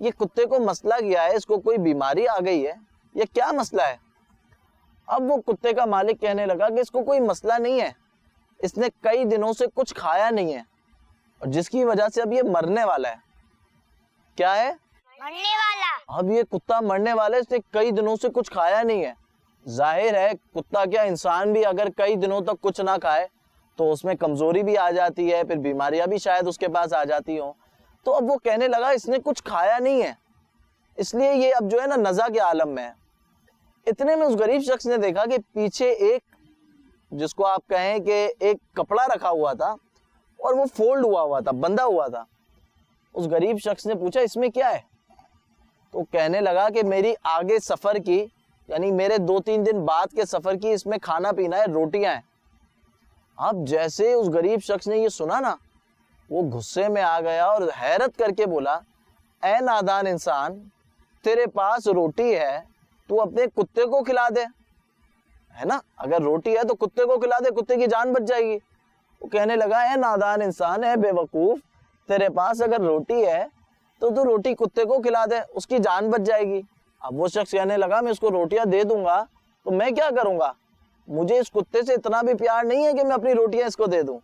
یہ کتے کو مسئلہ کیا ہے, اس کو کوئی بیماری آ گئی ہے, یہ کیا مسئلہ ہے؟ اب وہ کتے کا مالک کہنے لگا کہ اس کو کوئی مسئلہ نہیں ہے, اس نے کئی دنوں سے کچھ کھایا نہیں ہے اور جس کی وجہ سے اب یہ مرنے والا ہے. کیا ہے؟ مرنے والا. اب یہ کتا مرنے والا ہے, اس نے کئی دنوں سے کچھ کھایا نہیں ہے. ظاہر ہے کتا کیا انسان بھی اگر کئی دنوں تک کچھ نہ کھائے تو اس میں کمزوری بھی آ جاتی ہے, پھر بیماریاں بھی شاید اس کے پاس آ جاتی ہوں. تو اب وہ کہنے لگا اس نے کچھ کھایا نہیں ہے, اس لیے یہ اب جو ہے نا نزا کے عالم میں ہے. اتنے میں اس غریب شخص نے دیکھا کہ پیچھے ایک, جس کو آپ کہیں کہ ایک کپڑا رکھا ہوا تھا اور وہ فولڈ ہوا تھا, بندھا ہوا تھا. اس غریب شخص نے پوچھا اس میں کیا ہے؟ تو کہنے لگا کہ میری آگے سفر کی, یعنی میرے 2-3 دن بعد کے سفر کی اس میں کھانا پینا ہے, روٹیاں ہیں. اب جیسے اس غریب شخص نے یہ سنا نا, وہ غصے میں آ گیا اور حیرت کر کے بولا, اے نادان انسان, تیرے پاس روٹی ہے, تو اپنے کتے کو کھلا دے, ہے نا, اگر روٹی ہے تو کتے کو کھلا دے, کتے کی جان بچ جائے گی. وہ کہنے لگا اے نادان انسان, اے بے وقوف, تیرے پاس اگر روٹی ہے تو روٹی کتے کو کھلا دے, اس کی جان بچ جائے گی. اب وہ شخص کہنے لگا میں اس کو روٹیاں دے دوں گا تو میں کیا کروں گا, مجھے اس کتے سے اتنا بھی پیار نہیں ہے کہ میں اپنی روٹیاں اس کو دے دوں.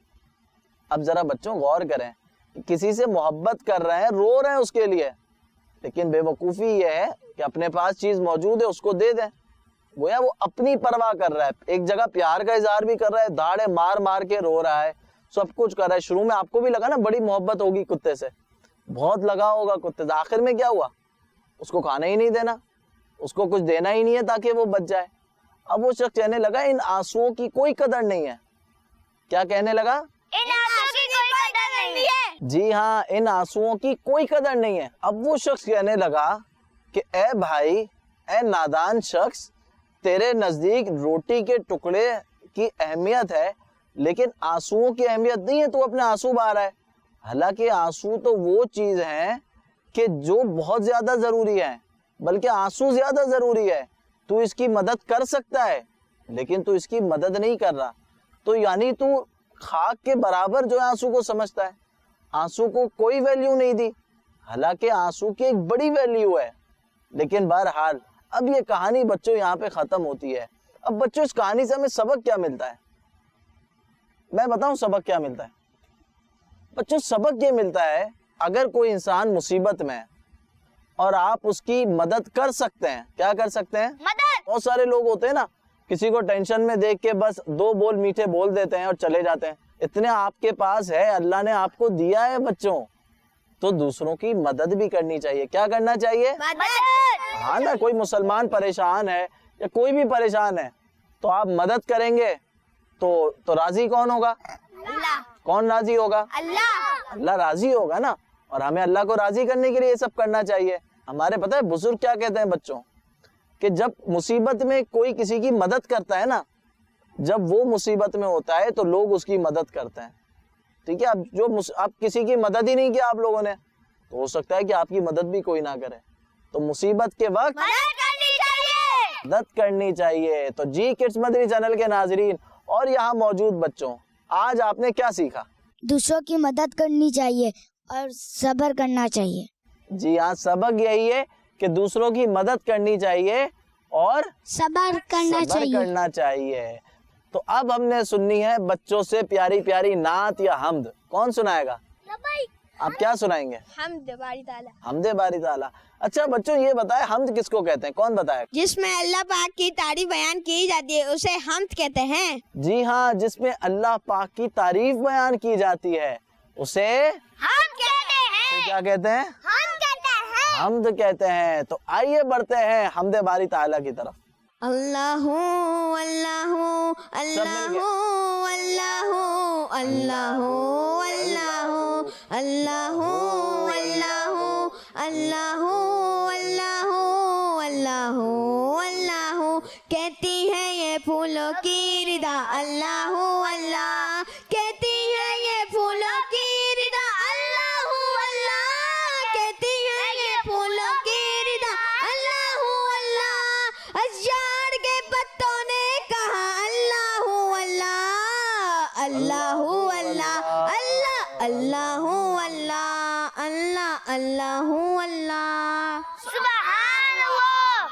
اب ذرا بچوں غور کریں, کسی سے محبت کر رہے ہیں, رو رہے ہیں اس کے لیے, لیکن بے وقوفی یہ ہے کہ اپنے پاس چیز موجود ہے اس کو دے دیں. گویا وہ اپنی پرواہ کر رہا ہے, ایک جگہ پیار کا اظہار بھی کر رہا ہے, دھاڑے مار مار کے رو رہا ہے, سب کچھ کر رہا ہے. شروع میں آپ کو بھی لگا نا بڑی محبت ہوگی کتے سے, بہت لگا ہوگا کتے سے. آخر میں کیا ہوا, اس کو کھانا ہی نہیں دینا, اس کو کچھ دینا ہی نہیں ہے تاکہ وہ بچ جائے. اب وہ شخص کہنے لگا ان آنسوؤں کی کوئی قدر نہیں ہے. کیا کہنے لگا؟ ان آنسوؤں کی کوئی قدر نہیں ہے. جی ہاں, ان آنسوؤں کی کوئی قدر نہیں ہے. اب وہ شخص کہنے لگا کہ اے بھائی, اے نادان شخص, تیرے نزدیک روٹی کے ٹکڑے کی اہمیت ہے لیکن آنسوؤں کی اہمیت نہیں ہے, تو اپنے آنسو بہا رہا ہے. حالانکہ آنسو تو وہ چیز ہیں کہ جو بہت زیادہ ضروری ہے, بلکہ آنسو زیادہ ضروری ہے. تو اس کی مدد کر سکتا ہے لیکن تو اس کی مدد نہیں کر رہا, تو یعنی تو خاک کے برابر جو آنسو کو سمجھتا ہے, آنسو کو کوئی ویلیو نہیں دی, حالانکہ آنسو کی ایک بڑی ویلیو ہے. لیکن بہرحال اب یہ کہانی بچوں یہاں پہ ختم ہوتی ہے. اب بچوں اس کہانی سے ہمیں سبق کیا ملتا ہے؟ میں بتاؤں سبق کیا ملتا ہے؟ بچوں سبق یہ ملتا ہے, اگر کوئی انسان مصیبت میں ہے اور آپ اس کی مدد کر سکتے ہیں, کیا کر سکتے ہیں؟ مدد. بہت سارے لوگ ہوتے ہیں نا, کسی کو ٹینشن میں دیکھ کے بس 2 بول میٹھے بول دیتے ہیں اور چلے جاتے ہیں. اتنے آپ کے پاس ہے, اللہ نے آپ کو دیا ہے بچوں, تو دوسروں کی مدد بھی کرنی چاہیے. کیا کرنا چاہیے؟ مدد. ہاں نا, کوئی مسلمان پریشان ہے یا کوئی بھی پریشان ہے تو آپ مدد کریں گے تو راضی کون ہوگا؟ اللہ. کون راضی ہوگا؟ اللہ. اللہ راضی ہوگا نا, اور ہمیں اللہ کو راضی کرنے کے لیے یہ سب کرنا چاہیے. ہمارے پتہ ہے بزرگ کیا کہتے ہیں بچوں, کہ جب مصیبت میں کوئی کسی کی مدد کرتا ہے نا, جب وہ مصیبت میں ہوتا ہے تو لوگ اس کی مدد کرتے ہیں. ٹھیک ہے, اب آپ کسی کی مدد ہی نہیں کیا آپ لوگوں نے, تو ہو سکتا ہے کہ آپ کی مدد بھی کوئی نہ کرے. تو مصیبت کے وقت مدد کرنی چاہیے. مدد کرنی چاہیے. تو جی کڈس مدنی چینل کے ناظرین اور یہاں موجود بچوں, آج آپ نے کیا سیکھا؟ دوسروں کی مدد کرنی چاہیے اور صبر کرنا چاہیے. جی ہاں, سبق یہی ہے کہ دوسروں کی مدد کرنی چاہیے اور صبر کرنا چاہیے. تو اب ہم نے سننی ہے بچوں سے پیاری پیاری نعت یا حمد. کون سنائے گا؟ آپ کیا سنائیں گے؟ حمد باری تعالی. حمد باری تعالیٰ. اچھا بچوں یہ بتائے حمد کس کو کہتے ہیں, کون بتائے؟ جس میں اللہ پاک کی تعریف بیان کی جاتی ہے اسے حمد کہتے ہیں. جی ہاں, جس میں اللہ پاک کی تعریف بیان کی جاتی ہے اسے حمد کہتے ہیں. کیا کہتے ہیں؟ حمد کہتے ہیں. حمد کہتے ہیں. تو آئیے بڑھتے ہیں حمد باری تعالیٰ کی طرف. اللہ اللہ اللہ اللہ اللہ اللہ اللہ اللہ اللہ اللہ اللہ اللہ کہتی ہے یہ پھولوں کی ردا. اللہ اللہ کہتی ہے یہ پھولوں کی ردا. اللہ اللہ کہتی ہے یہ پھولوں کی ردا. اللہ اللہ اشجار کے پتوں نے کہا اللہ اللہ اللہ اللہ اللہ اللہ اللہ اللہ اللہ اللہ سبحان اللہ.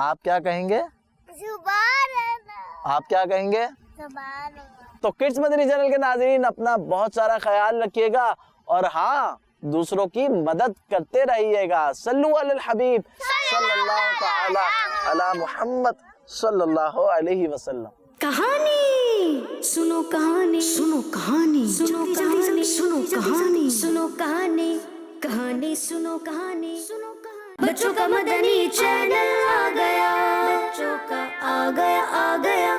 آپ کیا کہیں گے؟ سبحان اللہ. آپ کیا کہیں گے؟ سبحان اللہ. تو کڈس مدنی چینل کے ناظرین اپنا بہت سارا خیال رکھیے گا اور ہاں دوسروں کی مدد کرتے رہیے گا. صلو علی الحبیب صلی اللہ تعالی علی محمد صلی اللہ علیہ وسلم. کہانی سنو کہانی سنو کہانی سنو کہانی سنو کہانی سنو کہانی کہانی سنو کہانی سنو کہانی. بچوں کا مدنی چینل آ گیا, بچوں کا آ گیا